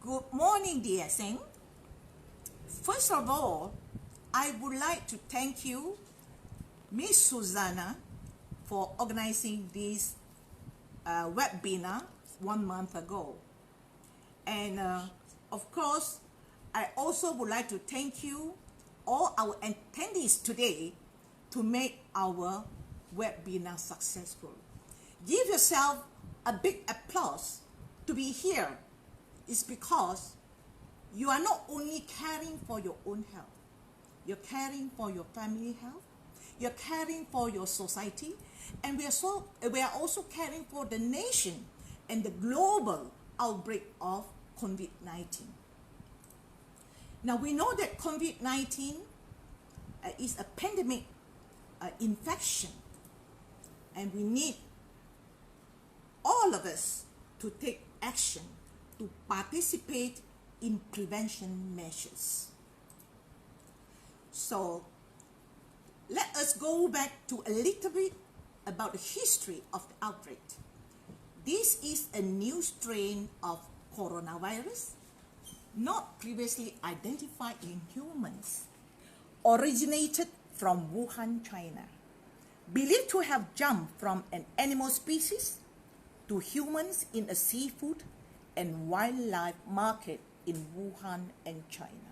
Good morning, dear Singh. First of all, I would like to thank you, Miss Susanna, for organizing this webinar 1 month ago. And of course, I also would like to thank you, all our attendees today, to make our webinar successful. Give yourself a big applause to be here. It's because you are not only caring for your own health, you're caring for your family health, you're caring for your society, and we are also caring for the nation and the global outbreak of COVID-19. Now we know that COVID-19 is a pandemic infection, and we need all of us to take action to participate in prevention measures. So let us go back to a little bit about the history of the outbreak. This is a new strain of coronavirus, not previously identified in humans, originated from Wuhan, China, believed to have jumped from an animal species to humans in a seafood and wildlife market in Wuhan and China.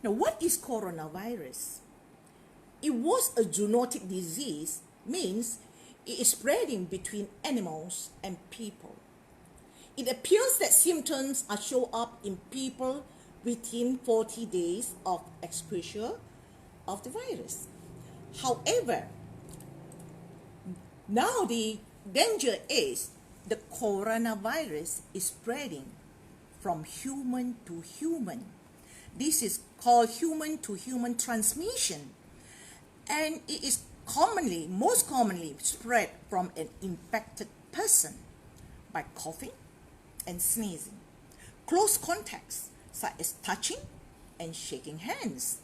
Now, what is coronavirus? It was a zoonotic disease, means it is spreading between animals and people. It appears that symptoms are show up in people within 40 days of exposure of the virus. However, now the danger is the coronavirus is spreading from human to human. This is called human-to-human transmission, and it is most commonly spread from an infected person by coughing and sneezing, close contacts such as touching and shaking hands,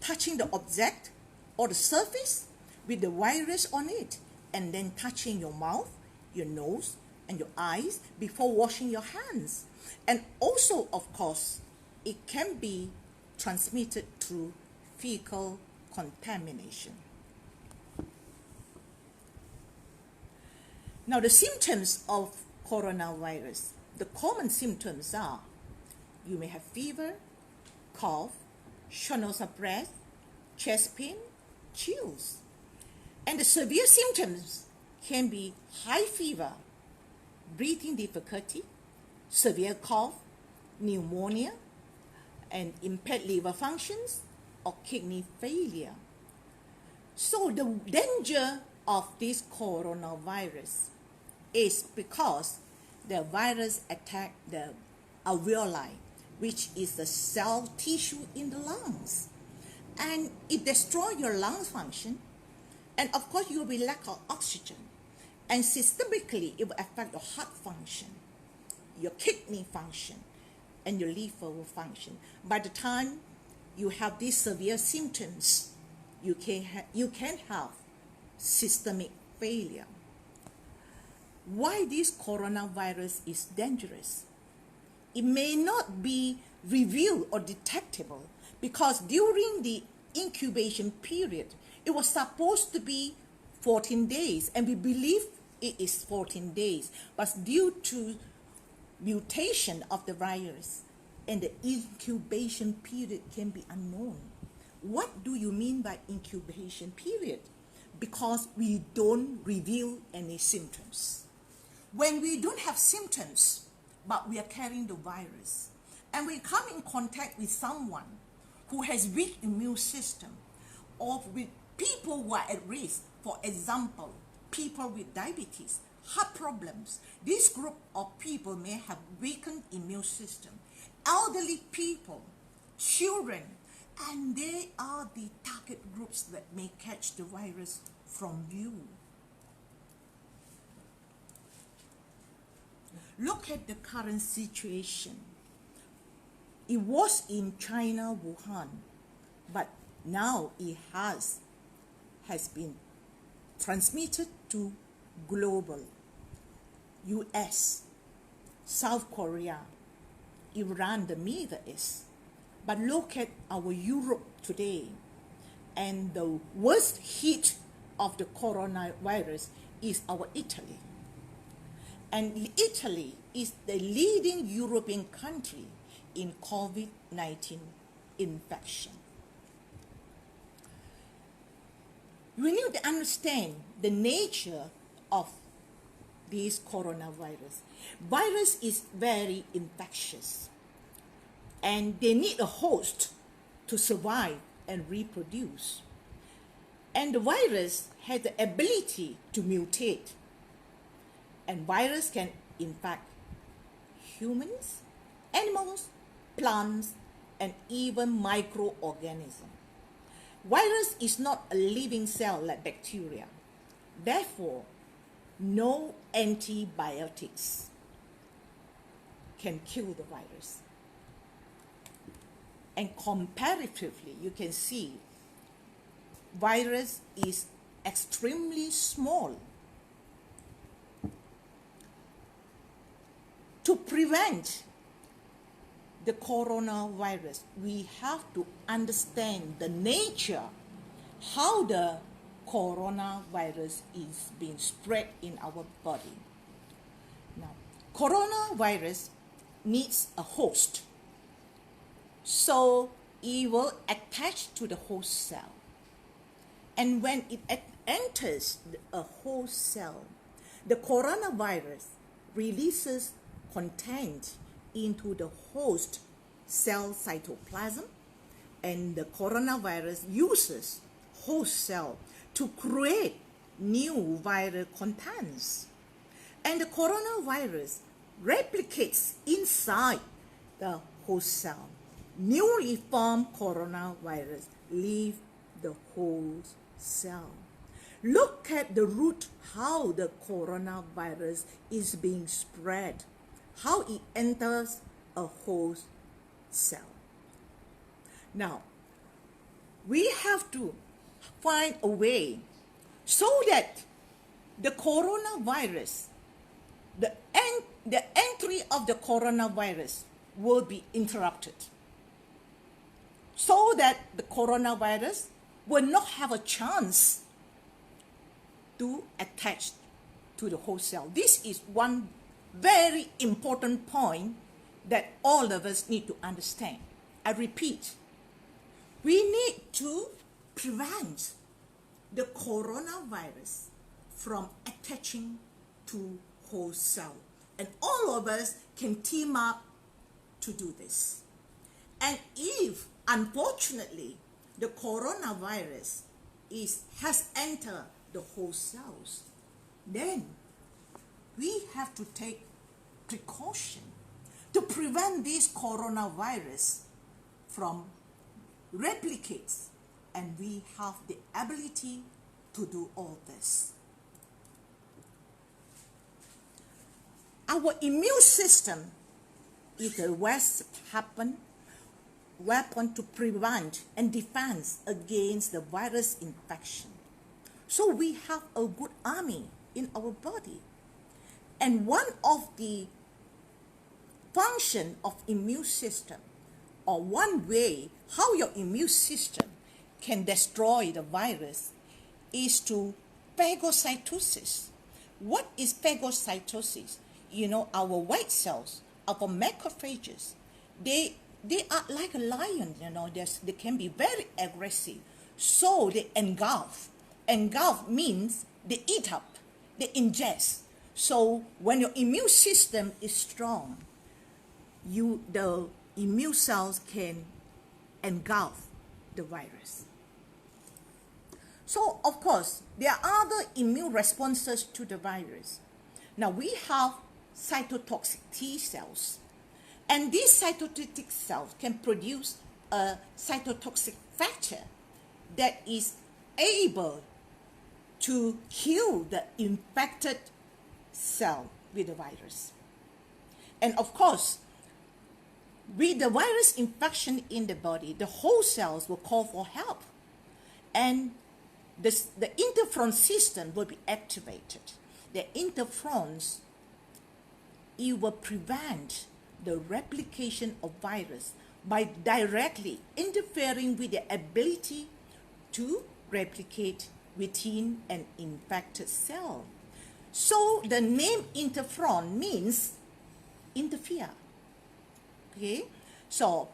touching the object or the surface with the virus on it, and then touching your mouth, your nose, and your eyes before washing your hands. And also, of course, it can be transmitted through fecal contamination. Now, the symptoms of coronavirus, the common symptoms are you may have fever, cough, shortness of breath, chest pain, chills. And the severe symptoms can be high fever, breathing difficulty, severe cough, pneumonia, and impaired liver functions or kidney failure. So the danger of this coronavirus is because the virus attack the alveoli, which is the cell tissue in the lungs, and it destroys your lung function, and of course you will be lack of oxygen. And systemically, it will affect your heart function, your kidney function, and your liver will function. By the time you have these severe symptoms, you can have systemic failure. Why this coronavirus is dangerous? It may not be revealed or detectable because during the incubation period, it was supposed to be 14 days, and we believe it is 14 days, but due to mutation of the virus and the incubation period can be unknown. What do you mean by incubation period? Because we don't reveal any symptoms. When we don't have symptoms, but we are carrying the virus, and we come in contact with someone who has weak immune system, or with people who are at risk, for example, people with diabetes, heart problems. This group of people may have weakened immune system. Elderly people, children, and they are the target groups that may catch the virus from you. Look at the current situation. It was in China, Wuhan, but now it has been transmitted to global. US, South Korea, Iran, the Middle East. But look at our Europe today, and the worst hit of the coronavirus is our Italy. And Italy is the leading European country in COVID-19 infection. We need to understand the nature of this coronavirus. Virus is very infectious, and they need a host to survive and reproduce. And the virus has the ability to mutate. And virus can infect humans, animals, plants, and even microorganisms. Virus is not a living cell like bacteria. Therefore, no antibiotics can kill the virus. And comparatively, you can see virus is extremely small. To prevent the coronavirus, we have to understand the nature, how the coronavirus is being spread in our body. Now, coronavirus needs a host, so it will attach to the host cell. And when it enters a host cell, the coronavirus releases content into the host cell cytoplasm, and the coronavirus uses host cell to create new viral contents. And the coronavirus replicates inside the host cell. Newly formed coronavirus leave the host cell. Look at the route, how the coronavirus is being spread, how it enters a host cell. Now, we have to find a way so that the coronavirus, the entry of the coronavirus will be interrupted, so that the coronavirus will not have a chance to attach to the host cell. This is one very important point that all of us need to understand. I repeat, we need to prevent the coronavirus from attaching to host cell. And all of us can team up to do this. And if, unfortunately, the coronavirus has entered the host cells, then we have to take precaution to prevent this coronavirus from replicates, and we have the ability to do all this. Our immune system is the best weapon to prevent and defend against the virus infection. So we have a good army in our body. And one of the function of immune system, or one way how your immune system can destroy the virus, is to phagocytosis. What is phagocytosis? You know, our white cells, our macrophages, they are like a lion, you know, they can be very aggressive. So they engulf. Engulf means they eat up, they ingest. So when your immune system is strong, the immune cells can engulf the virus. So of course, there are other immune responses to the virus. Now we have cytotoxic T cells. And these cytotoxic cells can produce a cytotoxic factor that is able to kill the infected cell with the virus. And of course, with the virus infection in the body, the host cells will call for help. And the interferon system will be activated. The interferons, it will prevent the replication of virus by directly interfering with their ability to replicate within an infected cell. So the name interferon means interfere. Okay, so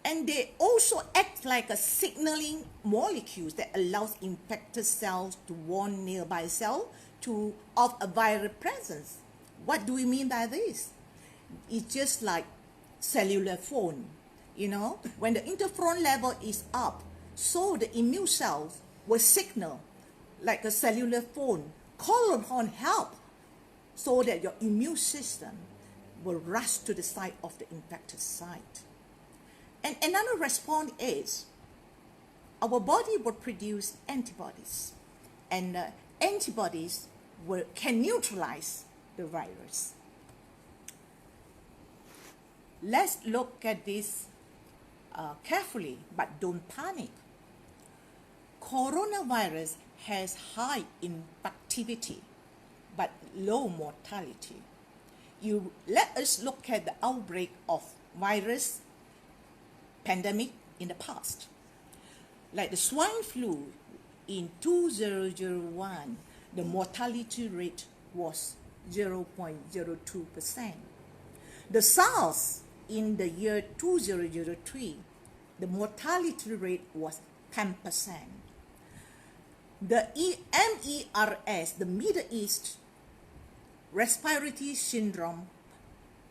and they also act like a signaling molecules that allows infected cells to warn nearby cell of a viral presence. What do we mean by this? It's just like cellular phone, when the interferon level is up, so the immune cells will signal like a cellular phone, call upon help, so that your immune system will rush to the site of the infected site. And another response is our body will produce antibodies, and antibodies can neutralize the virus. Let's look at this carefully, but don't panic. Coronavirus has high infectivity but low mortality. Let us look at the outbreak of virus pandemic in the past. Like the swine flu in 2001, the mortality rate was 0.02%. The SARS in the year 2003, the mortality rate was 10%. The MERS, the Middle East Respiratory Syndrome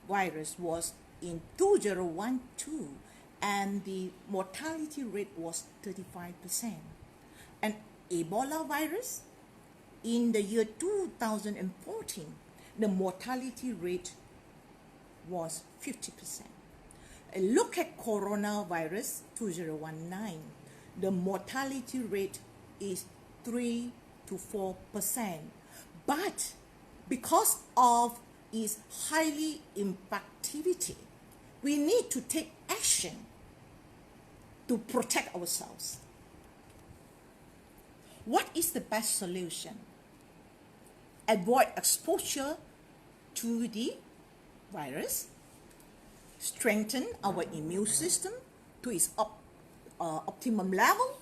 virus, was in 2012, and the mortality rate was 35%. And Ebola virus in the year 2014, the mortality rate was 50%. And look at coronavirus 2019, the mortality rate is 3 to 4%. But because of its highly infectivity, we need to take action to protect ourselves. What is the best solution? Avoid exposure to the virus, strengthen our immune system to its optimum level,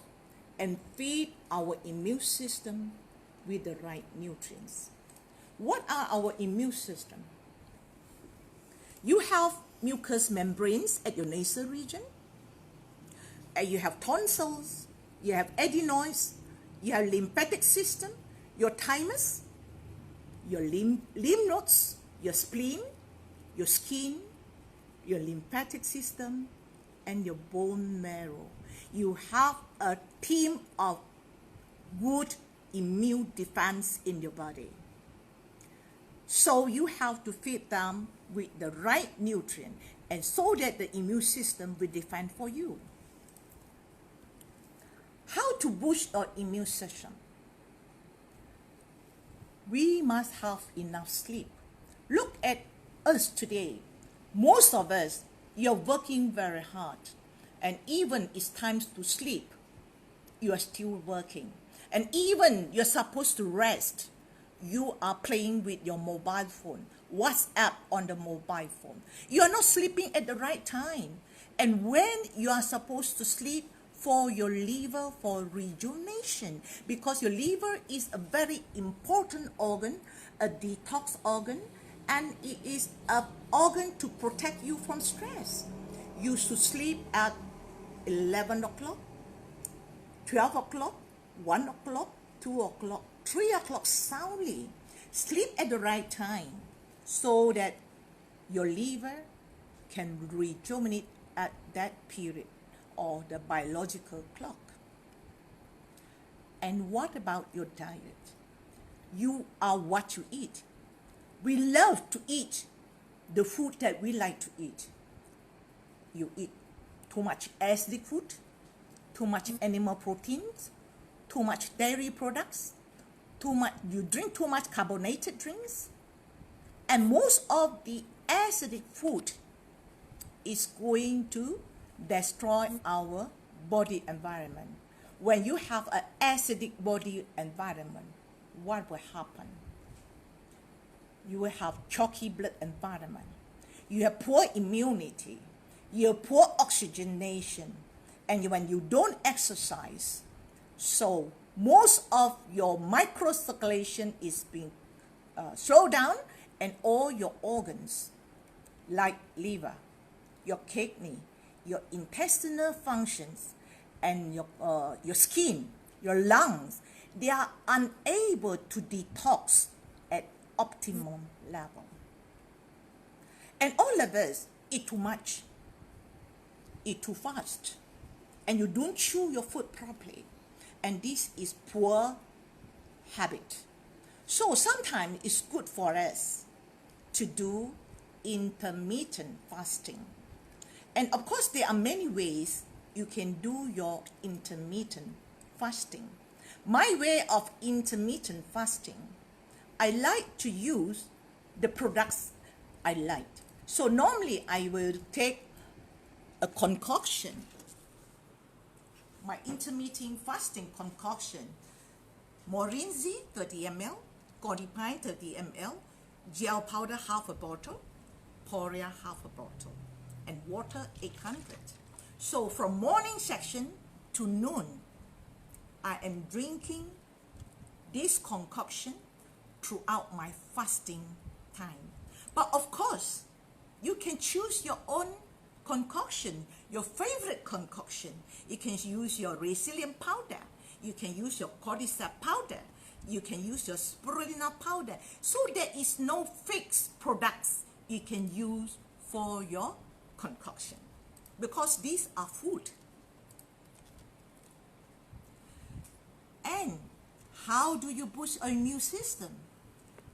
and feed our immune system with the right nutrients. What are our immune system? You have mucous membranes at your nasal region, and you have tonsils, you have adenoids, you have lymphatic system, your thymus, your lymph nodes, your spleen, your skin, your lymphatic system, and your bone marrow. You have a team of good immune defense in your body. So you have to feed them with the right nutrient, and so that the immune system will defend for you. How to boost our immune system? We must have enough sleep. Look at us today. Most of us, you're working very hard, and even it's time to sleep, you are still working. And even you're supposed to rest, you are playing with your mobile phone, WhatsApp on the mobile phone. You are not sleeping at the right time. And when you are supposed to sleep, for your liver, for rejuvenation, because your liver is a very important organ, a detox organ, and it is an organ to protect you from stress. You should sleep at 11 o'clock, 12 o'clock, 1 o'clock, 2 o'clock, 3 o'clock soundly. Sleep at the right time so that your liver can rejuvenate at that period, or the biological clock. And what about your diet? You are what you eat. We love to eat the food that we like to eat. You eat too much acidic food, too much animal proteins, too much dairy products, you drink too much carbonated drinks, and most of the acidic food is going to destroy our body environment. When you have an acidic body environment, what will happen? You will have chalky blood environment. you have poor immunity, you have poor oxygenation, and when you don't exercise, so most of your microcirculation is being slowed down, and all your organs like liver, your kidney, your intestinal functions, and your skin, your lungs, they are unable to detox at optimum level. And all of us eat too much, eat too fast, and you don't chew your food properly. And this is poor habit. So sometimes it's good for us to do intermittent fasting. And of course, there are many ways you can do your intermittent fasting. My way of intermittent fasting, I like to use the products I like. So normally I will take a concoction, my intermittent fasting concoction, Morinzi 30 ml, Codipine 30 ml, gel powder half a bottle, Poria half a bottle, and water 800. So from morning section to noon, I am drinking this concoction throughout my fasting time. But of course, you can choose your own concoction, your favorite concoction. You can use your resilient powder. You can use your cordyceps powder. You can use your spirulina powder. So there is no fixed products you can use for your concoction, because these are food. And how do you boost your immune system?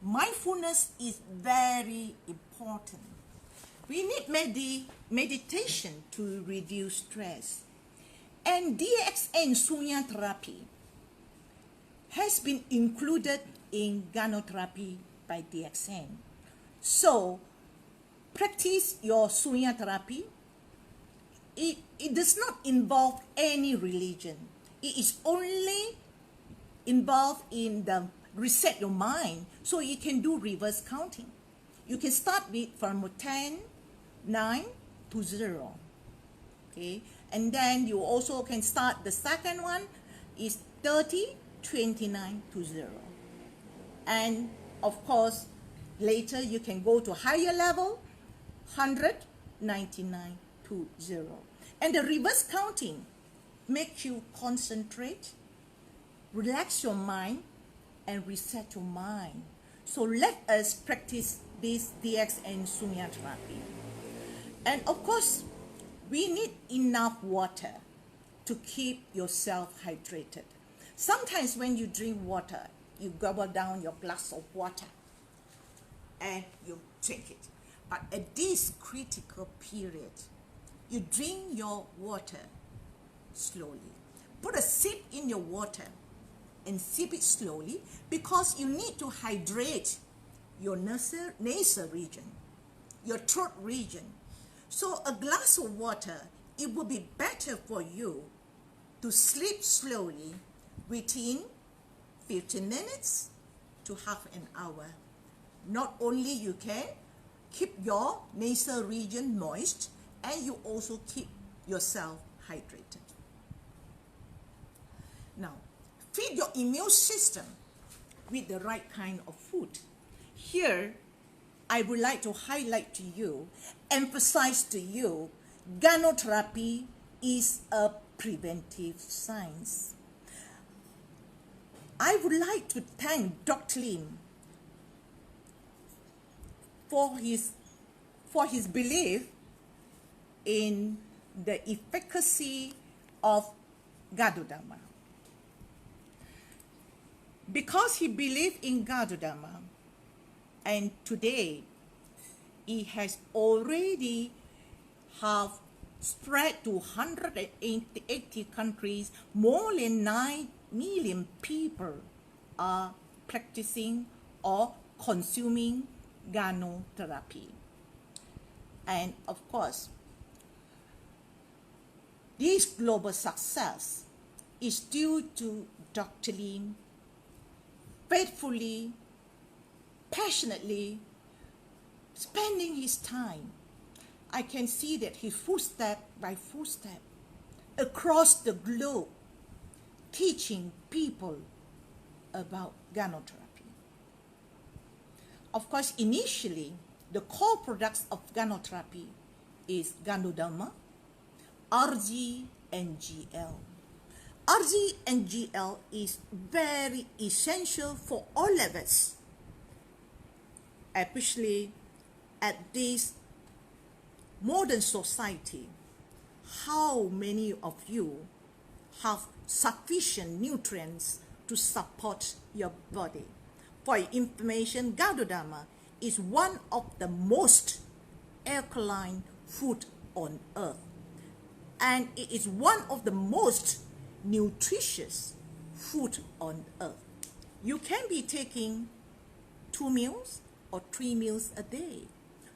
Mindfulness is very important. We need meditation to reduce stress. And DXN Sunya therapy has been included in Ganoterapy by DXN. So practice your Sunya therapy. It does not involve any religion. It is only involved in the reset your mind, so you can do reverse counting. You can start with from 10, 9 to 0. Okay, and then you also can start the second one is 30, 29 to 0. And of course, later you can go to higher level, 100, 99 to 0. And the reverse counting makes you concentrate, relax your mind, and reset your mind. So let us practice this DXN Sunya therapy. And of course, we need enough water to keep yourself hydrated. Sometimes when you drink water, you gobble down your glass of water and you drink it. But at this critical period, you drink your water slowly. Put a sip in your water and sip it slowly, because you need to hydrate your nasal region, your throat region. So a glass of water, it will be better for you to sleep slowly within 15 minutes to half an hour. Not only you can keep your nasal region moist, and you also keep yourself hydrated. Now, feed your immune system with the right kind of food. Here, I would like to highlight to you, emphasize to you, Ganoterapy is a preventive science. I would like to thank Dr. Lim for his belief in the efficacy of Gadodama. Because he believed in Gadodama, and today it has already have spread to 180 countries. More than 9 million people are practicing or consuming Ganoterapy. And of course, this global success is due to Dr. Lim faithfully, passionately spending his time I can see that he footstep by footstep across the globe teaching people about Ganoterapy. Of course, initially, the core products of Ganoterapy is Ganoderma, RG, and GL. RG and GL is very essential for all of us, especially at this modern society. How many of you have sufficient nutrients to support your body? For your information, Ganoderma is one of the most alkaline food on earth, and it is one of the most nutritious food on earth. You can be taking 2 meals or 3 meals a day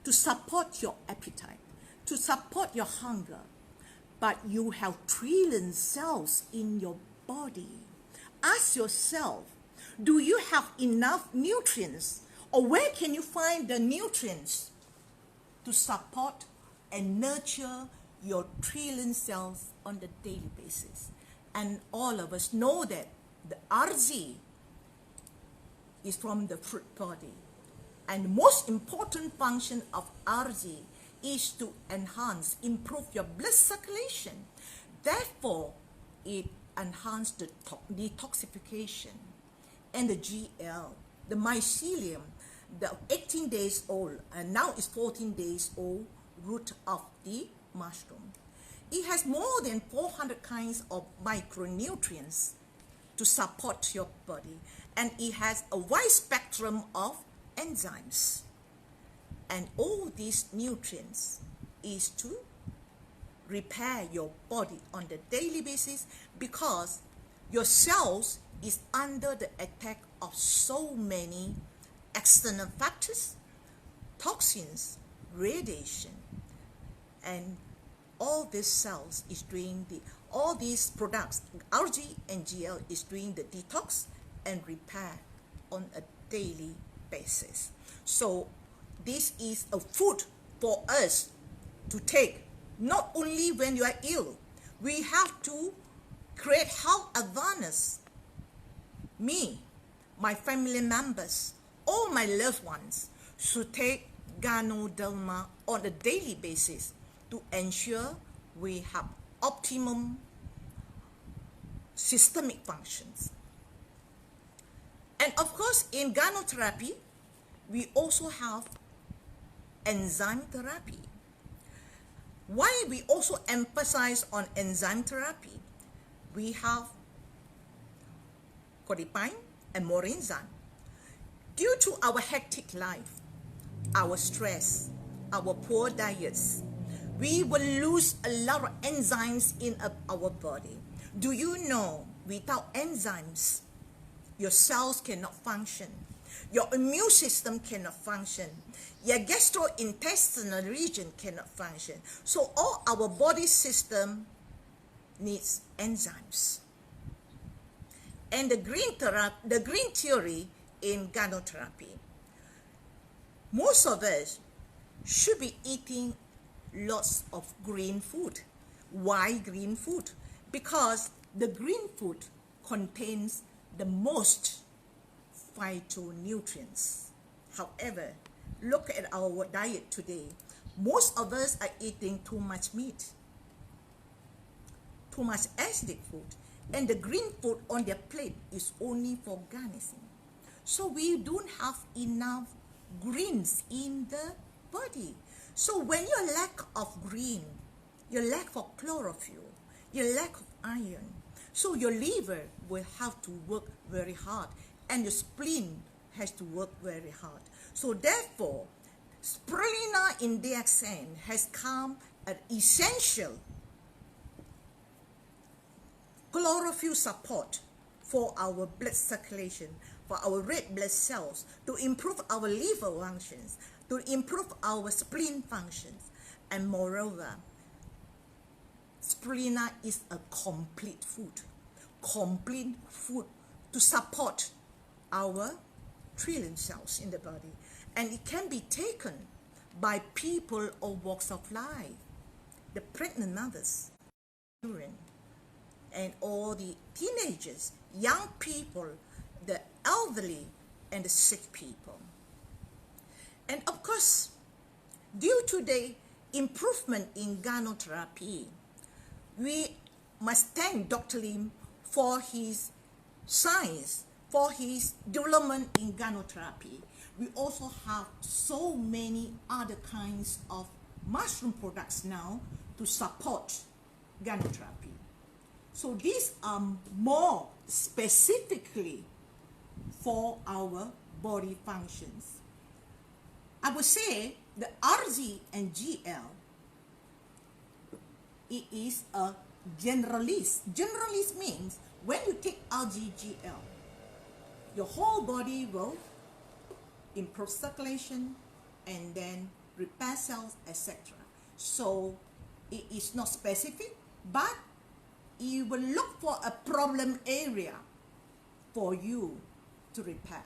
to support your appetite, to support your hunger, but you have trillion cells in your body. Ask yourself, do you have enough nutrients, or where can you find the nutrients to support and nurture your trillion cells on a daily basis? And all of us know that the RG is from the fruit body. And the most important function of RG is to enhance, improve your blood circulation. Therefore, it enhances the detoxification. And the GL, the mycelium, the 18 days old, and now it's 14 days old root of the mushroom. It has more than 400 kinds of micronutrients to support your body, and it has a wide spectrum of enzymes. And all these nutrients is to repair your body on the daily basis, because your cells is under the attack of so many external factors, toxins, radiation, and all these cells is doing all these products, RG and GL, is doing the detox and repair on a daily basis. So this is a food for us to take, not only when you are ill. We have to create health awareness. Me, my family members, all my loved ones should take Ganoderma on a daily basis to ensure we have optimum systemic functions. And of course, in Ganoterapy, we also have enzyme therapy. Why we also emphasize on enzyme therapy? We have codipine and more enzyme. Due to our hectic life, our stress, our poor diets, we will lose a lot of enzymes in our body. Do you know, without enzymes, your cells cannot function, your immune system cannot function, your gastrointestinal region cannot function. So all our body system needs enzymes. And the green theory in Ganoterapy, most of us should be eating lots of green food. Why green food? Because the green food contains the most phytonutrients. However, look at our diet today. Most of us are eating too much meat, too much acidic food, and the green food on their plate is only for garnishing. So we don't have enough greens in the body. So when you lack of green, you lack of chlorophyll, you lack of iron, so your liver will have to work very hard, and your spleen has to work very hard. So therefore, spirulina in DXN has come an essential chlorophyll support for our blood circulation, for our red blood cells, to improve our liver functions, to improve our spleen functions. And moreover, spirulina is a complete food to support our trillion cells in the body. And it can be taken by people of walks of life, the pregnant mothers, children, and all the teenagers, young people, the elderly, and the sick people. And of course, due to the improvement in Ganoterapy, we must thank Dr. Lim for his science, for his development in Ganoterapy. We also have so many other kinds of mushroom products now to support Ganoterapy. So these are more specifically for our body functions. I would say the RZ and GL, it is a generalist. Generalist means when you take RGGL, your whole body will improve circulation and then repair cells, etc. So it is not specific, but you will look for a problem area for you to repair.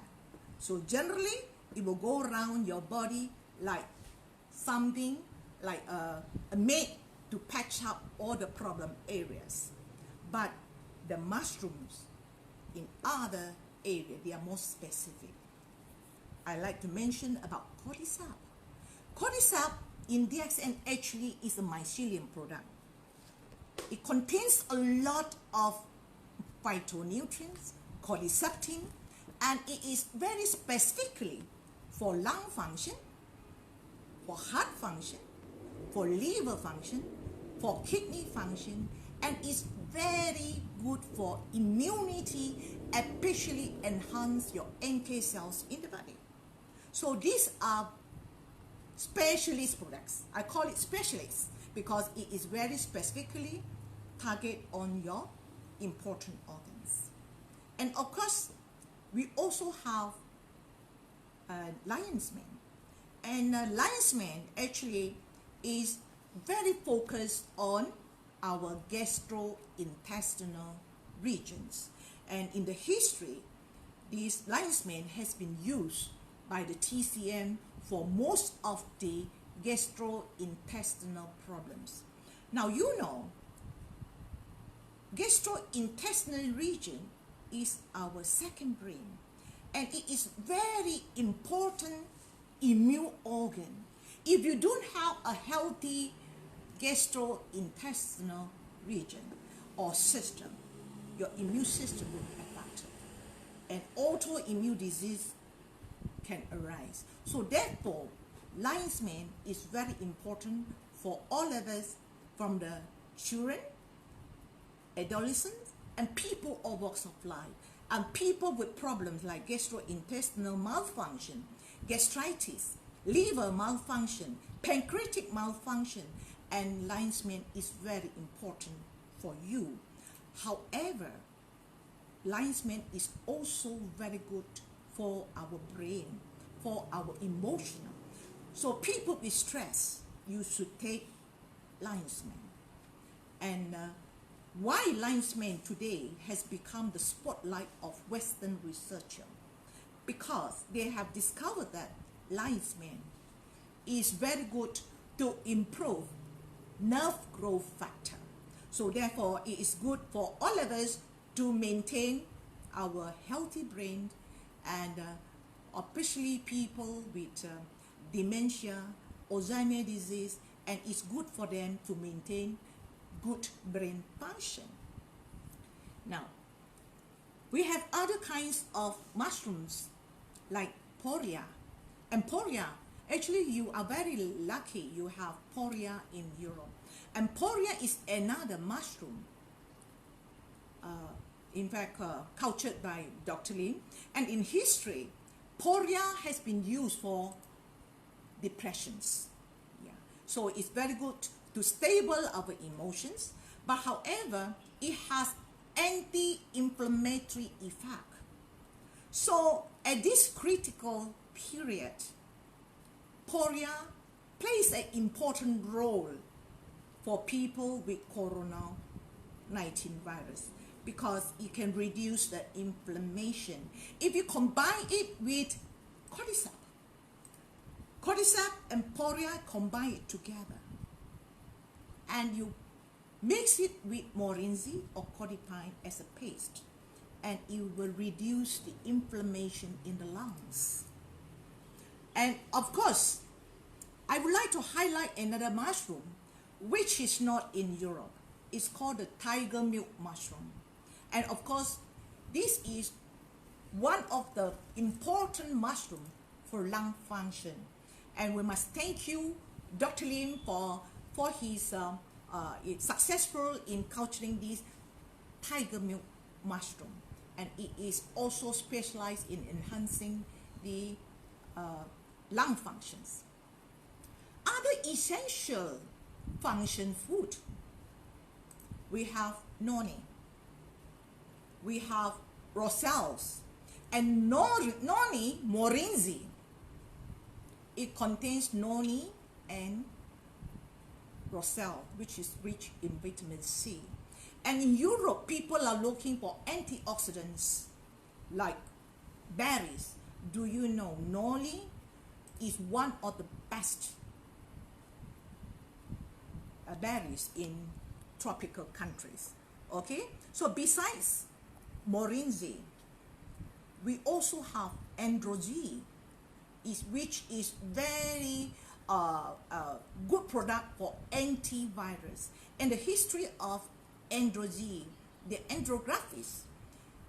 So generally, it will go around your body like something like a maid to patch up all the problem areas. But the mushrooms in other areas, they are more specific. I like to mention about cordyceps. Cordyceps in DXN actually is a mycelium product. It contains a lot of phytonutrients, cordycepin, and it is very specifically for lung function, for heart function, for liver function, for kidney function, and is very good for immunity, especially enhance your NK cells in the body. So these are specialist products. I call it specialist because it is very specifically target on your important organs. And of course, we also have lion's mane. And lion's mane actually is very focused on our gastrointestinal regions. And in the history, this lion's mane has been used by the TCM for most of the gastrointestinal problems. Now you know, gastrointestinal region is our second brain, and it is very important immune organ. If you don't have a healthy gastrointestinal region or system, your immune system will be affected, and autoimmune disease can arise. So therefore, lion's mane is very important for all of us, from the children, adolescents, and people of walks of life, and people with problems like gastrointestinal malfunction, gastritis, liver malfunction, pancreatic malfunction, and lion's mane is very important for you. However, lion's mane is also very good for our brain, for our emotional. So people with stress, you should take lion's mane. And why lion's mane today has become the spotlight of Western researchers? Because they have discovered that lion's mane is very good to improve nerve growth factor. So therefore, it is good for all of us to maintain our healthy brain, and especially people with dementia, Alzheimer's disease, and it's good for them to maintain good brain function. Now, we have other kinds of mushrooms like poria. And poria, actually you are very lucky you have poria in Europe. And poria is another mushroom, in fact, cultured by Dr. Lim. And in history, poria has been used for depressions. Yeah. So it's very good to stable our emotions, but however, it has anti-inflammatory effect. So at this critical period, poria plays an important role for people with COVID-19 virus, because it can reduce the inflammation. If you combine it with cordyceps, Cordyceps and poria combine it together, and you mix it with morinzi or codipine as a paste, and it will reduce the inflammation in the lungs. And of course, I would like to highlight another mushroom which is not in Europe. It's called the tiger milk mushroom. And of course, this is one of the important mushrooms for lung function. And we must thank you, Dr. Lim, for his successful in culturing this tiger milk mushroom. And it is also specialized in enhancing the lung functions. Other essential function food, we have noni, we have roselles, and noni morinzi. It contains noni and roselle, which is rich in vitamin C. And in Europe, people are looking for antioxidants like berries. Do you know noni is one of the best berries in tropical countries? Okay, so besides morinzi, we also have androgy, which is very good product for antivirus. And the history of androgy, the andrographis,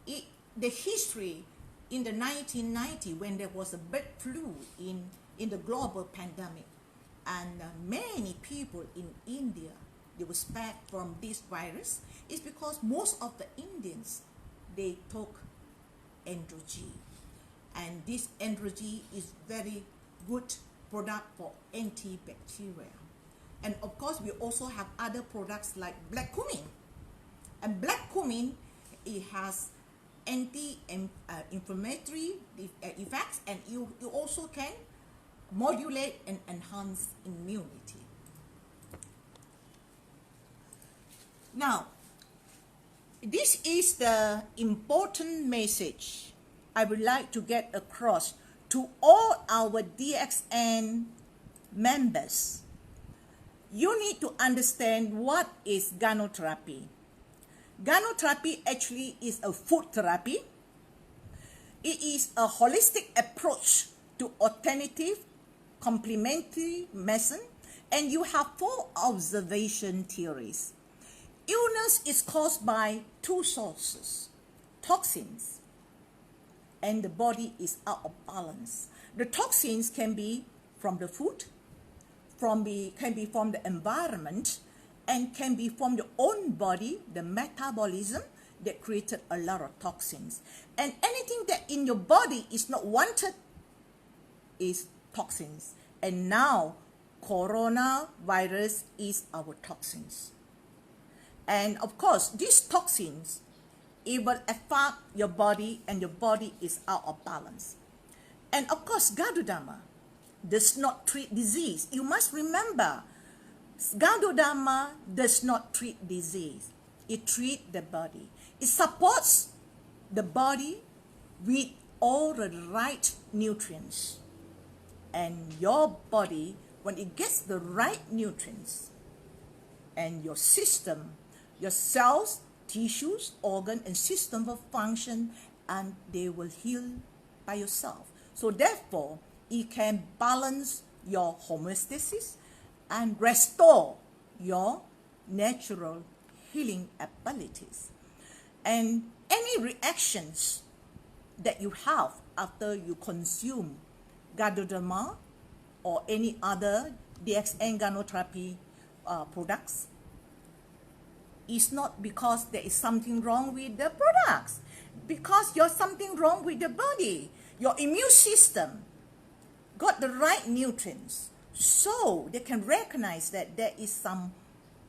the history in the 1990 when there was a bird flu in the global pandemic, and many people in India, they were spared from this virus, is because most of the Indians, they took androgy. And this androgy is very good product for antibacterial. And of course, we also have other products like black cumin. And black cumin, it has anti-inflammatory effects, and you also can modulate and enhance immunity. Now, this is the important message I would like to get across to all our DXN members. You need to understand what is Ganotherapy. Ganotherapy actually is a food therapy. It is a holistic approach to alternative complementary medicine, and you have 4 observation theories. Illness is caused by 2 sources, toxins, and the body is out of balance. The toxins can be from the food, can be from the environment, and can be from your own body, the metabolism that created a lot of toxins. And anything that in your body is not wanted is toxins. And now coronavirus is our toxins. And of course, these toxins, it will affect your body, and your body is out of balance. And of course, Ganoderma does not treat disease. You must remember, Ganoderma does not treat disease. It treats the body. It supports the body with all the right nutrients. And your body, when it gets the right nutrients, and your system, your cells, tissues, organ, and system will function, and they will heal by yourself. So therefore, it can balance your homeostasis and restore your natural healing abilities. And any reactions that you have after you consume Ganoderma or any other DXN Ganotherapy products is not because there is something wrong with the products, because there's something wrong with the body. Your immune system got the right nutrients, so they can recognize that there is some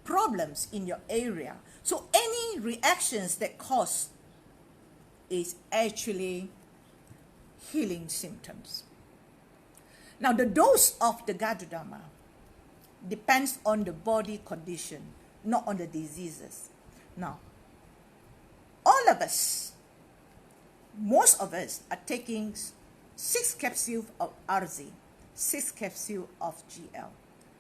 problems in your area. So any reactions that cause is actually healing symptoms. Now, the dose of the Ganoderma depends on the body condition, not on the diseases. Now, all of us, most of us are taking 6 capsules of RZ 6 capsules of GL,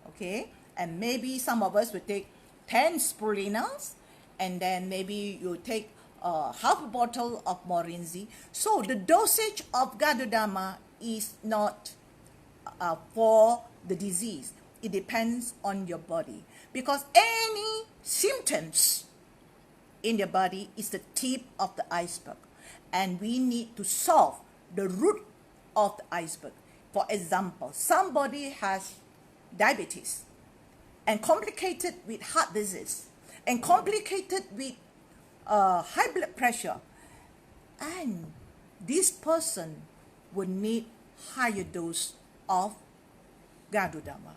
okay? And maybe some of us will take 10 spirulinas, and then maybe you take half a bottle of Morinzi. So the dosage of Ganoderma is not for the disease. It depends on your body, because any symptoms in your body is the tip of the iceberg, and we need to solve the root of the iceberg. For example, somebody has diabetes and complicated with heart disease and complicated with high blood pressure, and this person will need higher dose of Ganoderma.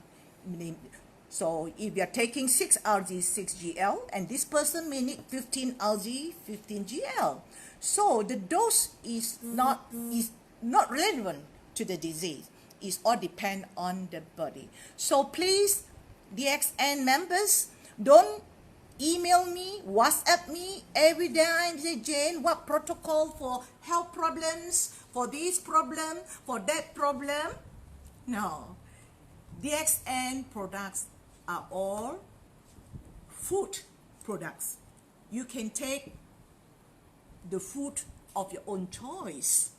So if you're taking 6 RG, 6 GL, and this person may need 15 RG, 15 GL. So the dose is not relevant to the disease. It all depend on the body. So please, DXN members, don't email me, WhatsApp me every day and say, Jane, what protocol for health problems, for this problem, for that problem? No. DXN products are all food products. You can take the food of your own choice.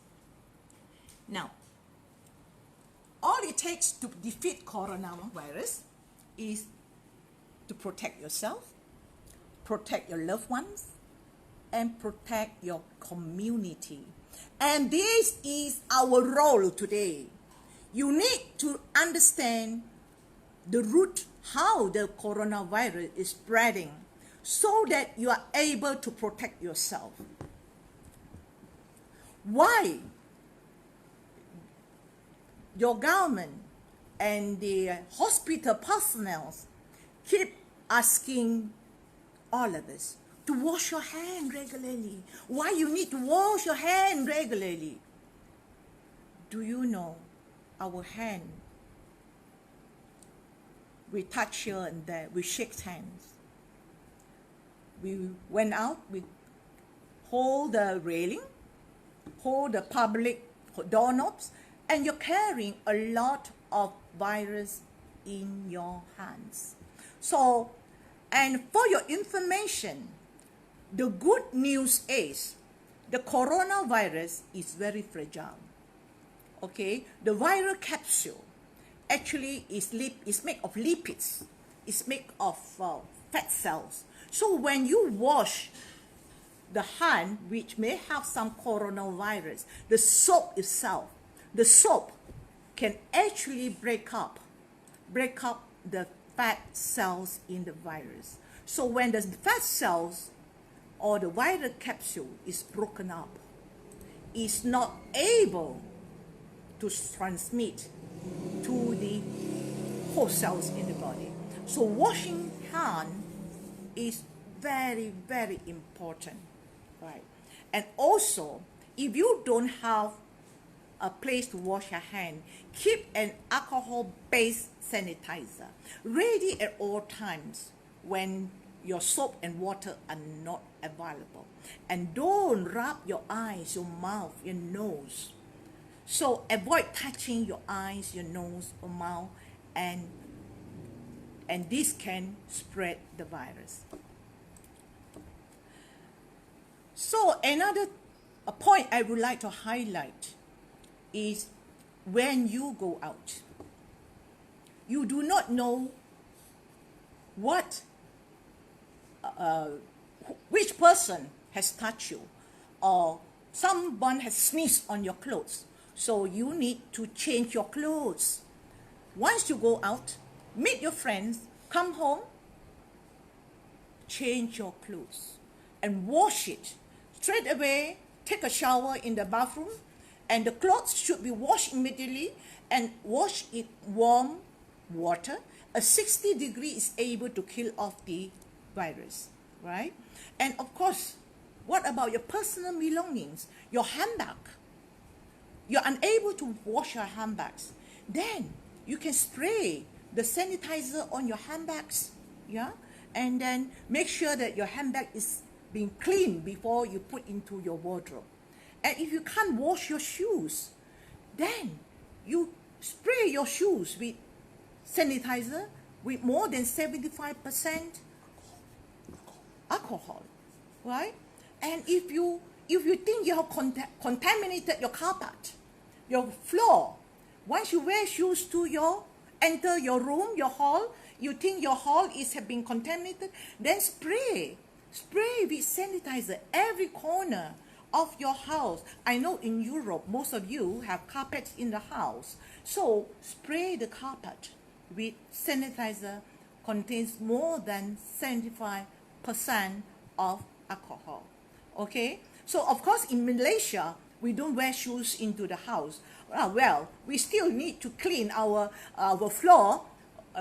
Now, all it takes to defeat coronavirus is to protect yourself, protect your loved ones, and protect your community. And this is our role today. You need to understand the root, how the coronavirus is spreading, so that you are able to protect yourself. Why your government and the hospital personnel keep asking all of us to wash your hand regularly? Why you need to wash your hand regularly? Do you know our hand, we touch here and there, we shake hands. We went out, we hold the railing, hold the public doorknobs, and you're carrying a lot of virus in your hands. So, and for your information, the good news is the coronavirus is very fragile. Okay, the viral capsule actually is made of lipids. It's made of fat cells. So when you wash the hand, which may have some coronavirus, the soap itself, the soap can actually break up the fat cells in the virus. So when the fat cells or the viral capsule is broken up, it's not able to transmit to the host cells in the body. So washing hand is very, very important, right? And also, if you don't have a place to wash your hand, keep an alcohol-based sanitizer ready at all times when your soap and water are not available. And don't rub your eyes, your mouth, your nose. So avoid touching your eyes, your nose, or mouth, and this can spread the virus. So another point I would like to highlight is when you go out, you do not know what which person has touched you, or someone has sneezed on your clothes. So you need to change your clothes. Once you go out, meet your friends, come home, change your clothes and wash it. Straight away, take a shower in the bathroom, and the clothes should be washed immediately, and wash it warm water. A 60 degree is able to kill off the virus, right? And of course, what about your personal belongings, your handbag? You're unable to wash your handbags, then you can spray the sanitizer on your handbags, yeah? And then make sure that your handbag is being cleaned before you put into your wardrobe. And if you can't wash your shoes, then you spray your shoes with sanitizer with more than 75% alcohol, right? And if you think you have contaminated your carpet, your floor, once you wear shoes to enter your room, your hall, you think your hall have been contaminated, then spray with sanitizer every corner of your house. I know in Europe, most of you have carpets in the house. So spray the carpet with sanitizer contains more than 75% of alcohol. Okay? So of course in Malaysia, we don't wear shoes into the house. Well, we still need to clean our floor,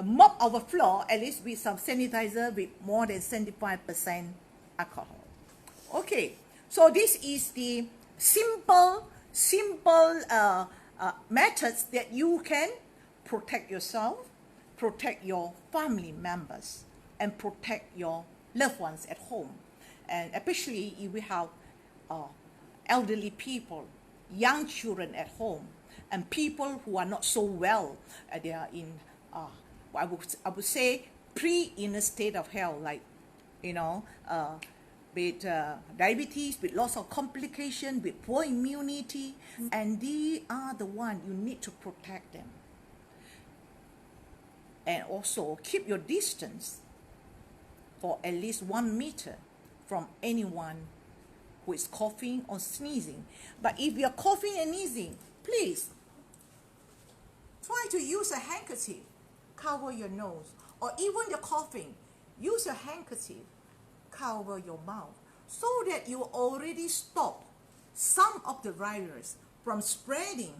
mop our floor, at least with some sanitizer with more than 75% alcohol. Okay, so this is the simple methods that you can protect yourself, protect your family members, and protect your loved ones at home. And especially if we have elderly people, young children at home, and people who are not so well. They are in, I would say, pre-inner state of health, like, with diabetes, with lots of complications, with poor immunity, and they are the one you need to protect them. And also keep your distance for at least 1 meter from anyone who is coughing or sneezing. But if you're coughing and sneezing, please try to use a handkerchief, cover your nose, or even you're coughing, use a handkerchief, cover your mouth, so that you already stop some of the virus from spreading,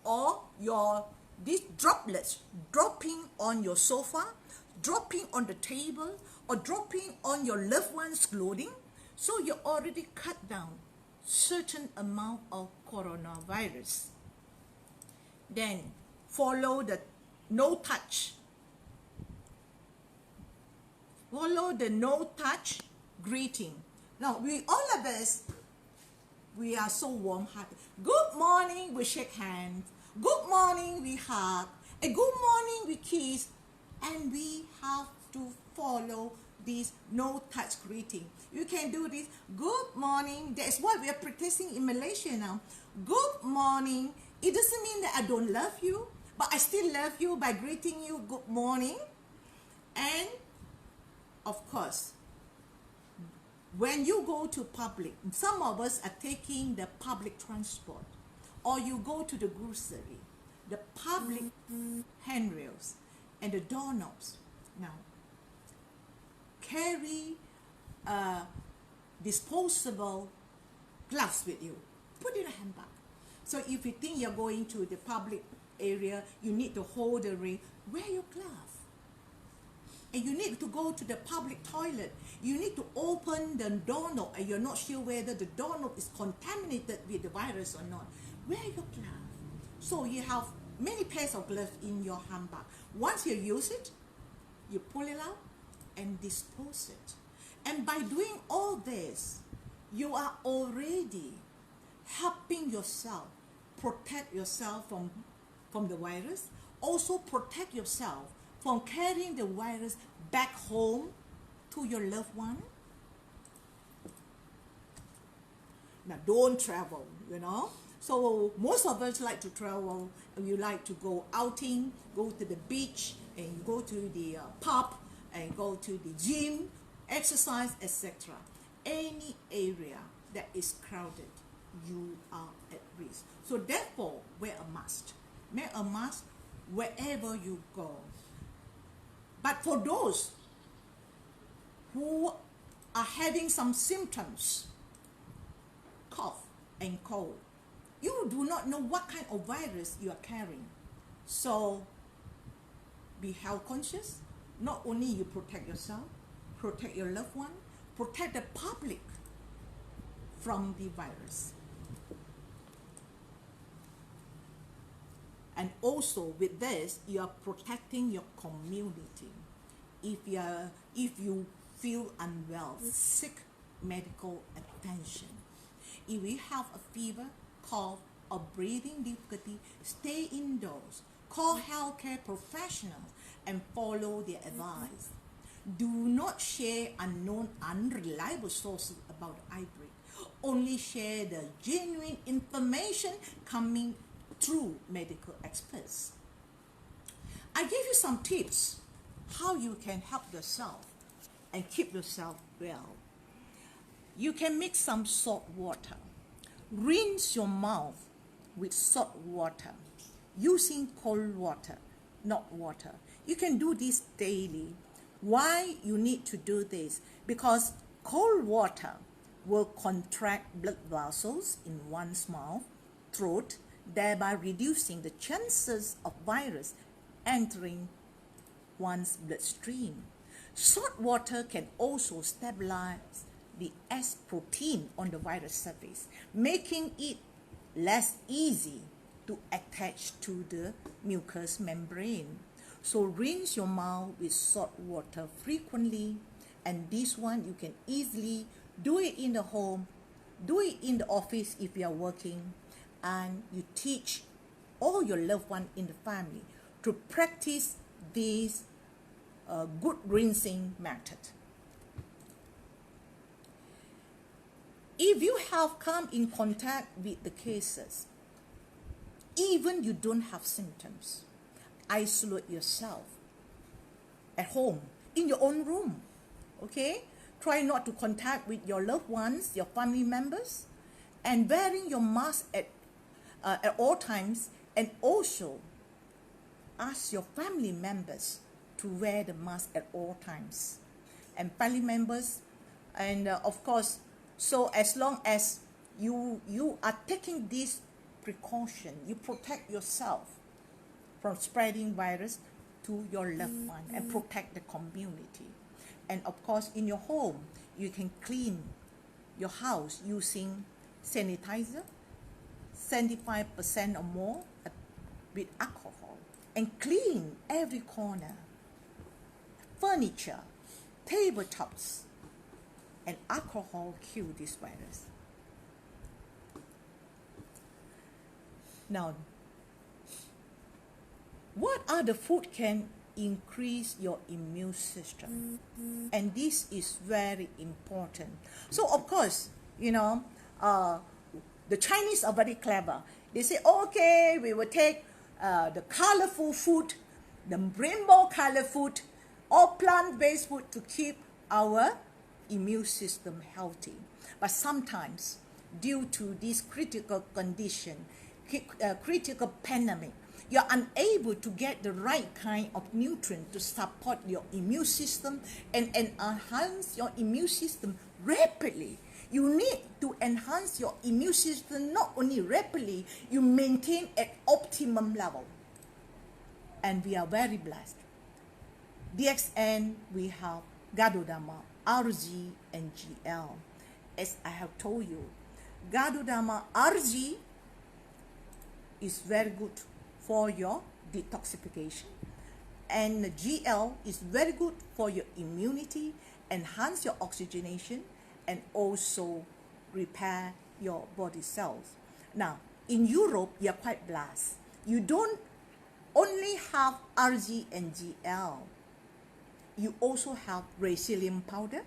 or these droplets dropping on your sofa, dropping on the table, or dropping on your loved one's clothing. So you already cut down certain amount of coronavirus. Then follow the no touch. Follow the no touch greeting. Now all of us, we are so warm-hearted. Good morning, we shake hands. Good morning, we hug. And good morning, we kiss. And we have to follow this no touch greeting. You can do this. Good morning. That's what we are practicing in Malaysia now. Good morning. It doesn't mean that I don't love you, but I still love you by greeting you good morning. And of course, when you go to public, some of us are taking the public transport, or you go to the grocery, the public handrails and the doorknobs. Now, carry disposable gloves with you. Put in a handbag. So if you think you're going to the public area, you need to hold the ring, wear your glove. And you need to go to the public toilet. You need to open the doorknob and you're not sure whether the doorknob is contaminated with the virus or not. Wear your glove. So you have many pairs of gloves in your handbag. Once you use it, you pull it out and dispose it. And by doing all this, you are already helping yourself, protect yourself from the virus, also protect yourself from carrying the virus back home to your loved one. Now, don't travel, So most of us like to travel, and we like to go outing, go to the beach, and go to the pub, and go to the gym, exercise, etc. Any area that is crowded, you are at risk. So therefore, wear a mask. Wear a mask wherever you go. But for those who are having some symptoms, cough and cold, you do not know what kind of virus you are carrying. So be health conscious. Not only you protect yourself, protect your loved one, protect the public from the virus. And also with this, you are protecting your community. If you feel unwell, seek medical attention. If you have a fever, cough, or breathing difficulty, stay indoors. Call healthcare professionals and follow their advice. Do not share unknown, unreliable sources about outbreak. Only share the genuine information coming through medical experts. I give you some tips how you can help yourself and keep yourself well. You can mix some salt water. Rinse your mouth with salt water using cold water, not water. You can do this daily. Why you need to do this? Because cold water will contract blood vessels in one's mouth, throat, thereby reducing the chances of virus entering one's bloodstream. Salt water can also stabilize the S protein on the virus surface, making it less easy to attach to the mucous membrane. So rinse your mouth with salt water frequently, and this one you can easily do it in the home, do it in the office if you are working, and you teach all your loved ones in the family to practice this good rinsing method. If you have come in contact with the cases, even you don't have symptoms, isolate yourself at home, in your own room, okay? Try not to contact with your loved ones, your family members, and wearing your mask at all times, and also ask your family members to wear the mask at all times. And family members, and of course, so as long as you are taking this precaution, you protect yourself from spreading virus to your loved one and protect the community. And of course, in your home, you can clean your house using sanitizer, 75% or more with alcohol, and clean every corner, furniture, tabletops, and alcohol kill this virus. Now, what are the food can increase your immune system? And this is very important. So of course, the Chinese are very clever. They say, okay, we will take the colorful food, the rainbow color food, or plant-based food to keep our immune system healthy. But sometimes, due to this critical condition, critical pandemic, you're unable to get the right kind of nutrient to support your immune system and enhance your immune system rapidly. You need to enhance your immune system not only rapidly, you maintain at optimum level. And we are very blessed. DXN, we have Ganoderma, RG, and GL. As I have told you, Ganoderma RG is very good for your detoxification, and the GL is very good for your immunity, enhance your oxygenation, and also repair your body cells. Now, in Europe, you're quite blessed. You don't only have RG and GL. You also have resilient powder.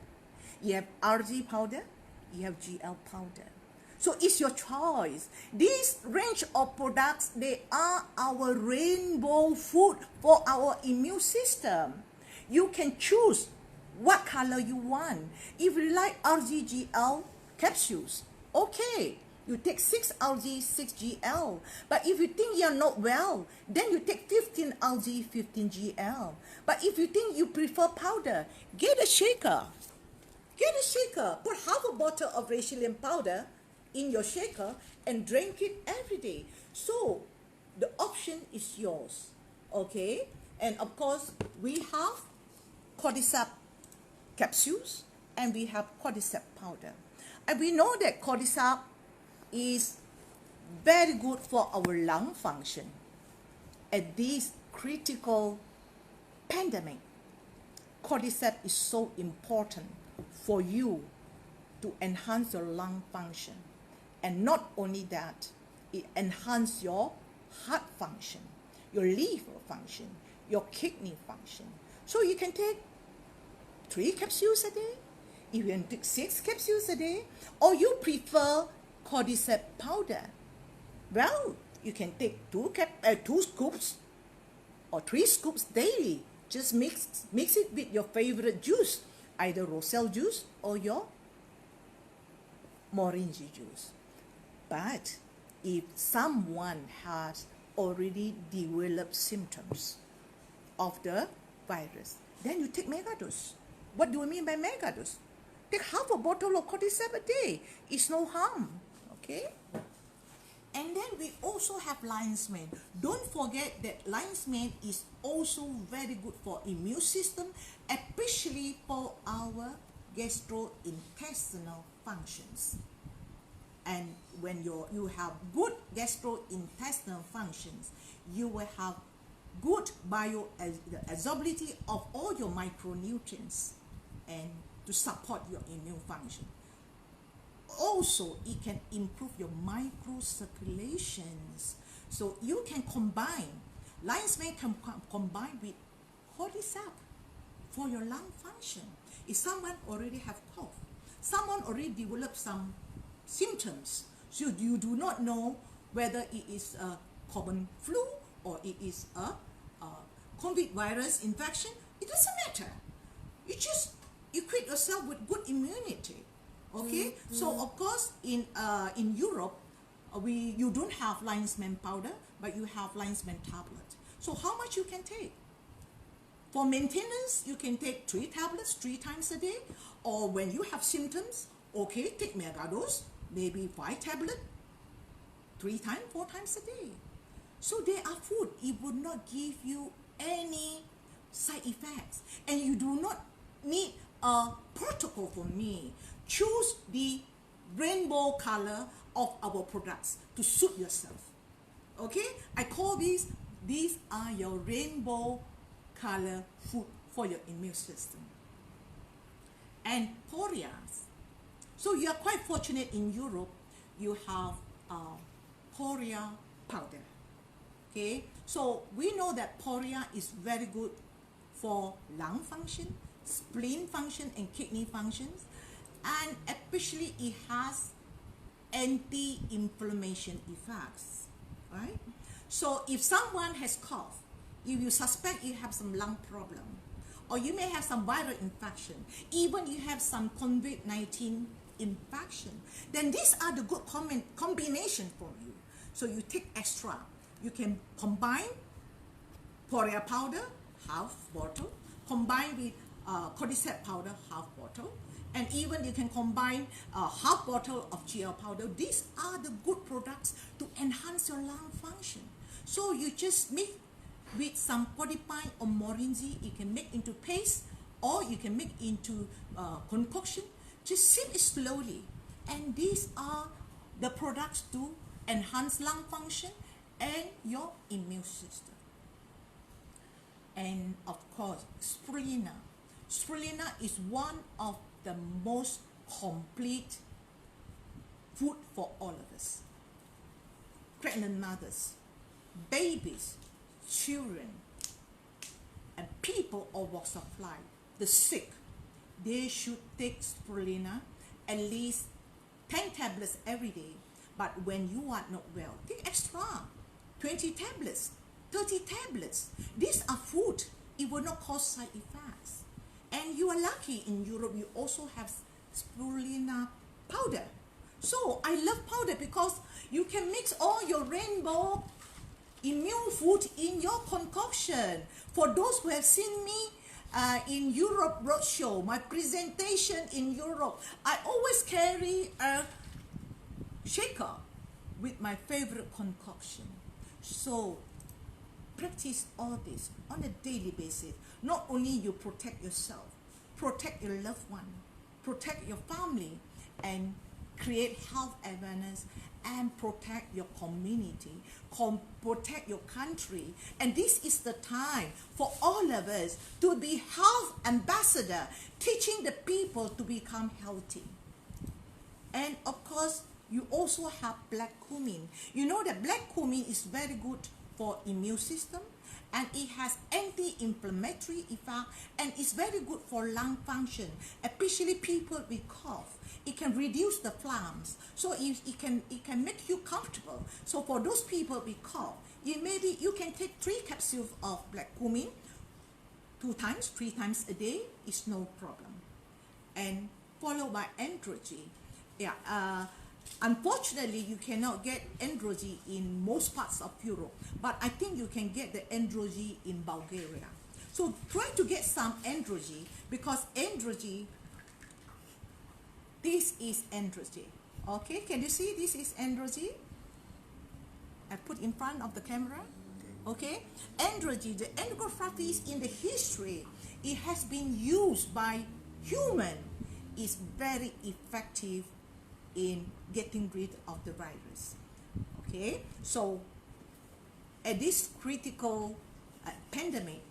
You have RG powder. You have GL powder. So it's your choice. This range of products, they are our rainbow food for our immune system. You can choose what color you want. If you like RGGL capsules, okay, you take 6 RG, 6 GL. But if you think you're not well, then you take 15 RG, 15 GL. But if you think you prefer powder, get a shaker. Get a shaker. Put half a bottle of resilient powder in your shaker and drink it every day. So the option is yours, okay? And of course, we have cordyceps capsules and we have cordyceps powder. And we know that cordyceps is very good for our lung function. At this critical pandemic, cordyceps is so important for you to enhance your lung function. And not only that, it enhances your heart function. your liver function, your kidney function. So you can take 3 capsules a day, you can take 6 capsules a day, or you prefer cordyceps powder. Well, you can take 2 scoops or 3 scoops daily. Just mix it with your favorite juice, either roselle juice or your moringa juice. But if someone has already developed symptoms of the virus, then you take megadose. What do I mean by megadose? Take half a bottle of cordyceps a day. It's no harm, okay? And then we also have lion's mane. Don't forget that lion's mane is also very good for immune system, especially for our gastrointestinal functions. And when you have good gastrointestinal functions, you will have good bioabsorbability of all your micronutrients and to support your immune function. Also, it can improve your microcirculations. So you can combine, lion's mane can combine with cordyceps for your lung function. If someone already have cough, someone already developed some symptoms, so you do not know whether it is a common flu or it is a COVID virus infection, it doesn't matter. You just equip yourself with good immunity. Okay, so of course in Europe, you don't have lion's mane powder, but you have lion's mane tablet. So how much you can take? For maintenance, you can take 3 tablets 3 times a day, or when you have symptoms, okay, take megadose, maybe 5 tablets 3 times, 4 times a day. So they are food. It would not give you any side effects, and you do not need a protocol for me. Choose the rainbow color of our products to suit yourself. Okay, I call these are your rainbow color food for your immune system. And porias. So you are quite fortunate in Europe, you have poria powder. Okay, so we know that poria is very good for lung function, spleen function, and kidney functions. And especially it has anti-inflammation effects, right? So if someone has cough, if you suspect you have some lung problem, or you may have some viral infection, even you have some COVID-19 infection, then these are the good combination for you. So you take extra. You can combine poria powder, half bottle, combine with cordyceps powder, half bottle, and even you can combine half bottle of GL powder. These are the good products to enhance your lung function. So you just mix with some podipine or moringa. You can make into paste, or you can make into concoction. Just sip it slowly. And these are the products to enhance lung function and your immune system. And of course, spirulina. Spirulina is one of the most complete food for all of us. Pregnant mothers, babies, children, and people of walks of life, the sick, they should take spirulina at least 10 tablets every day. But when you are not well, take extra, 20 tablets, 30 tablets. These are food. It will not cause side effects. And you are lucky in Europe, you also have spirulina powder. So I love powder because you can mix all your rainbow immune food in your concoction. For those who have seen me in Europe Roadshow, my presentation in Europe, I always carry a shaker with my favorite concoction. So practice all this on a daily basis. Not only you protect yourself, protect your loved one, protect your family, and create health awareness, and protect your community, protect your country. And this is the time for all of us to be health ambassador, teaching the people to become healthy. And of course, you also have black cumin. You know that black cumin is very good for immune system, and it has anti-inflammatory effect, and it's very good for lung function, especially people with cough. It can reduce the phlegms, so it can make you comfortable. So for those people with cough, you can take 3 capsules of black cumin 3 times a day is no problem, and followed by androgy. Unfortunately, you cannot get androgy in most parts of Europe, but I think you can get the androgy in Bulgaria. So try to get some androgy, because androgy, this is androgy. Okay, can you see this is androgy? I put in front of the camera. Okay, androgy, the andrographis in the history, it has been used by human, is very effective in getting rid of the virus. Okay, so at this critical pandemic,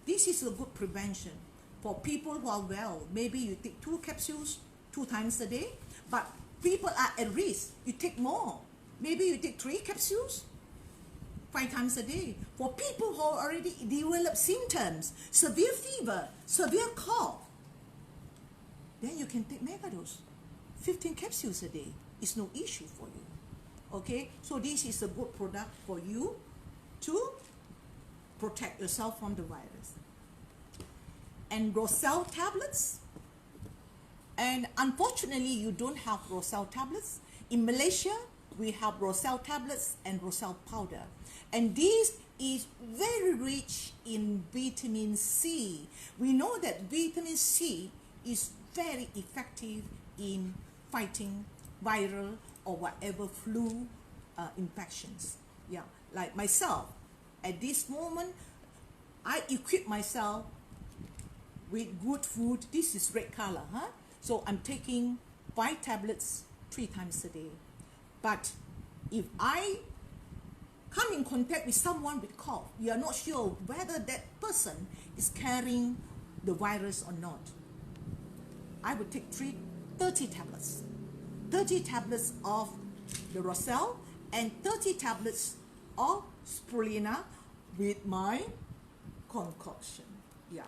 this is a good prevention for people who are well. Maybe you take 2 capsules 2 times a day, but people are at risk, you take more. Maybe you take 3 capsules 5 times a day. For people who already develop symptoms, severe fever, severe cough, then you can take megadose, 15 capsules a day. It's no issue for you. Okay, so this is a good product for you to protect yourself from the virus. And Roselle tablets, and unfortunately you don't have Roselle tablets. In Malaysia, we have Roselle tablets and Roselle powder, and this is very rich in vitamin C. We know that vitamin C is very effective in fighting viral or whatever flu infections. Yeah, like myself, at this moment, I equip myself with good food. This is red color, huh? So I'm taking 5 tablets 3 times a day. But if I come in contact with someone with cough, you are not sure whether that person is carrying the virus or not, I would take 30 tablets. 30 tablets of the Roselle and 30 tablets of spirulina with my concoction. Yeah,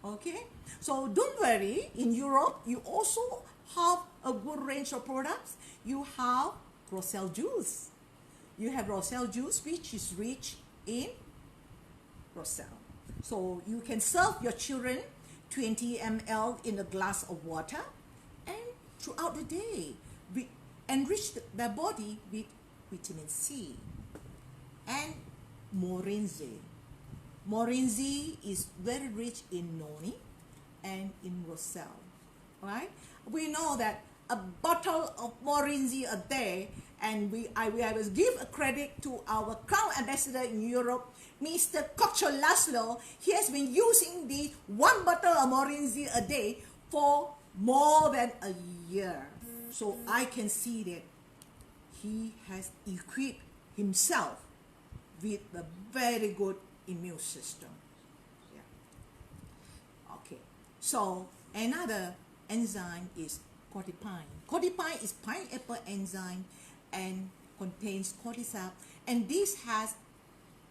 okay? So don't worry, in Europe, you also have a good range of products. You have Roselle juice. You have Roselle juice, which is rich in Roselle. So you can serve your children 20 ml in a glass of water, and throughout the day, enrich their body with vitamin C. And Morinzi. Morinzi is very rich in noni and in Roselle, right? We know that a bottle of Morinzi a day, and I will give a credit to our Crown Ambassador in Europe, Mr. Kocho Laszlo. He has been using the 1 bottle of Morinzi a day for more than a year. So I can see that he has equipped himself with a very good immune system. Yeah. Okay. So another enzyme is cordypine. Cordypine is pineapple enzyme and contains cordyceps, and this has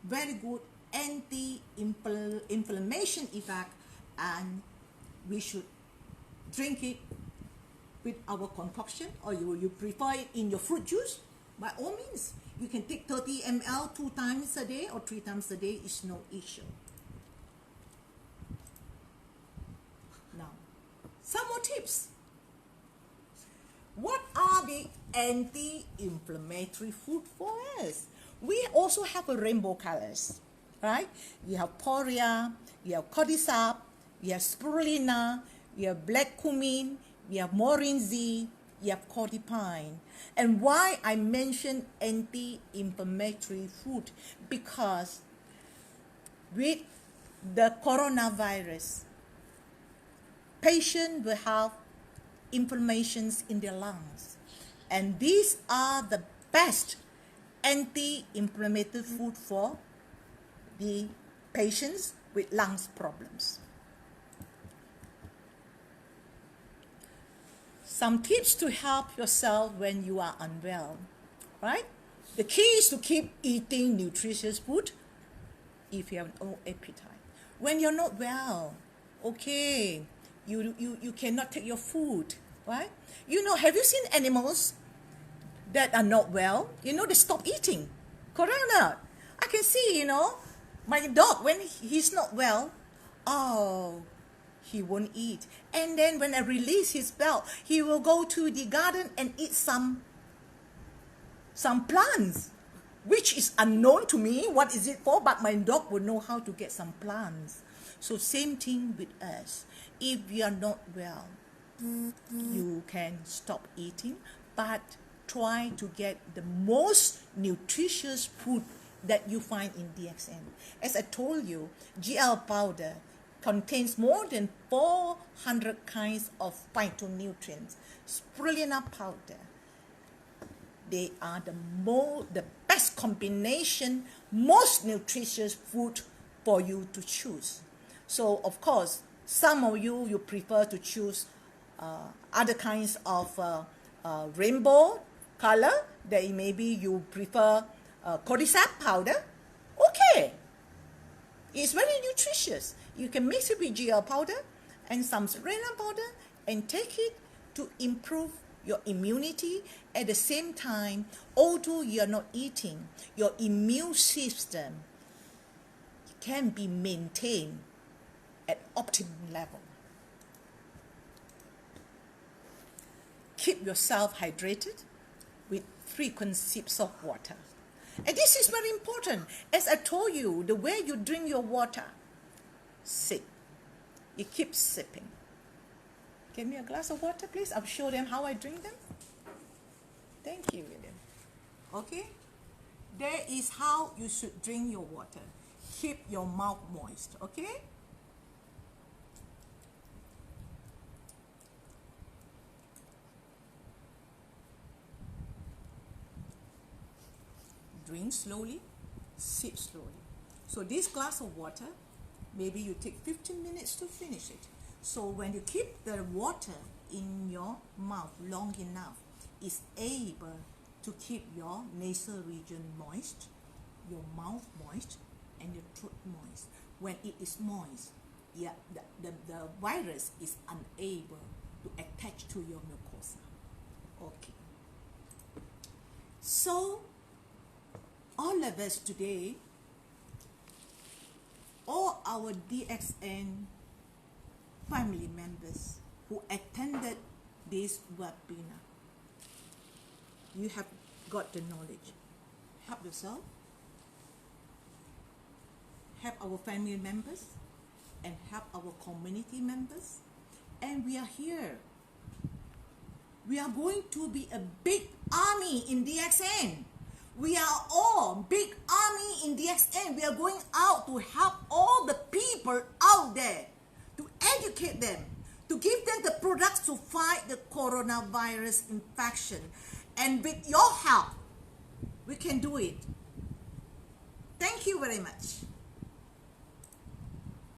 very good anti-inflammation effect, and we should drink it with our concoction, or you prefer it in your fruit juice. By all means, you can take 30 ml 2 times a day or 3 times a day, is no issue. Now, some more tips. What are the anti-inflammatory food for us? We also have a rainbow colors, right? You have poria, you have cordyceps, you have spirulina, you have black cumin, you have morinzi, you have cordypine. And why I mention anti-inflammatory food? Because with the coronavirus, patients will have inflammations in their lungs, and these are the best anti-inflammatory food for the patients with lungs problems. Some tips to help yourself when you are unwell, right? The key is to keep eating nutritious food if you have no appetite. When you're not well, okay, you cannot take your food, right? Have you seen animals that are not well? They stop eating. Correct or not? I can see, my dog, when he's not well, oh, he won't eat. And then when I release his belt, he will go to the garden and eat some plants, which is unknown to me. What is it for? But my dog will know how to get some plants. So same thing with us. If we are not well, you can stop eating, but try to get the most nutritious food that you find in DXN. As I told you, GL powder contains more than 400 kinds of phytonutrients. Spirulina powder, they are the best combination, most nutritious food for you to choose. So of course, some of you prefer to choose other kinds of rainbow color, that maybe you prefer cordyceps powder. Okay, it's very nutritious. You can mix it with GL powder and some spirulina powder and take it to improve your immunity. At the same time, although you are not eating, your immune system can be maintained at optimum level. Keep yourself hydrated with frequent sips of water. And this is very important. As I told you, the way you drink your water, sip. You keep sipping. Give me a glass of water, please. I'll show them how I drink them. Thank you, William. Okay? There is how you should drink your water. Keep your mouth moist, okay? Drink slowly, sip slowly. So this glass of water, maybe you take 15 minutes to finish it. So when you keep the water in your mouth long enough, it's able to keep your nasal region moist, your mouth moist, and your throat moist. When it is moist, the virus is unable to attach to your mucosa. Okay. So all of us today, all our DXN family members who attended this webinar, you have got the knowledge. Help yourself, help our family members, and help our community members. And we are here. We are going to be a big army in DXN. We are all big army in DXN. We are going out to help all the people out there, to educate them, to give them the products to fight the coronavirus infection. And with your help, we can do it. Thank you very much.